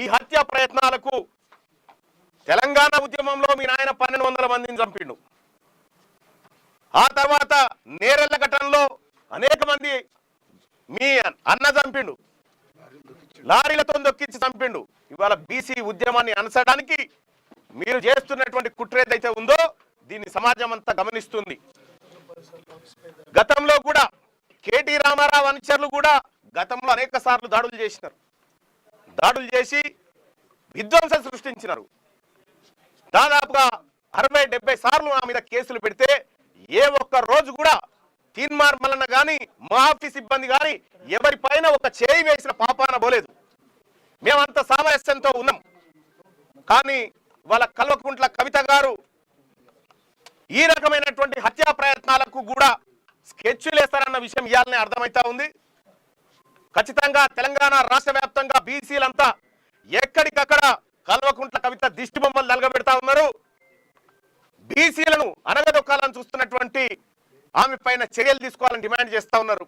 ఈ హత్య ప్రయత్నాలకు తెలంగాణ ఉద్యమంలో మీ నాయన 1200 మందిని చంపిండు. ఆ తర్వాత నేరెళ్ల ఘటనలో అనేక మంది మీ అన్న చంపిండు, లారీలతో దొక్కించి చంపిండు. ఇవాళ బీసీ ఉద్యమాన్ని అనసడానికి మీరు చేస్తున్నటువంటి కుట్ర ఏదైతే ఉందో దీన్ని సమాజం అంతా గమనిస్తుంది. గతంలో కూడా కేటీ రామారావు అనుచరులు కూడా గతంలో అనేక సార్లు దాడులు చేసినారు. దాడులు చేసి విధ్వంసం సృష్టించినారు. దాదాపుగా 60-70 సార్లు నా మీద కేసులు పెడితే ఏ ఒక్క రోజు కూడా తీన్మార్ మల్లన్న కానీ మా ఆఫీస్ సిబ్బంది కానీ ఎవరిపైన ఒక చేయి వేసిన పాపాన పోలేదు. మేమంత సామరస్యంతో ఉన్నాం. కానీ వాళ్ళ కల్వకుంట్ల కవిత గారు ఈ రకమైనటువంటి హత్యా ప్రయత్నాలకు కూడా స్కెచ్లు వేస్తారన్న విషయం ఇయాలనే అర్థమవుతా ఉంది. ఖచ్చితంగా తెలంగాణ రాష్ట్ర వ్యాప్తంగా బీసీలంతా ఎక్కడికక్కడ కల్వకుంట్ల కవిత దిష్టి బొమ్మలు నలగబెడతా ఉన్నారు. బీసీలను అనగదొక్కాలని చూస్తున్నటువంటి ఆమె పైన చర్యలు తీసుకోవాలని డిమాండ్ చేస్తా ఉన్నారు.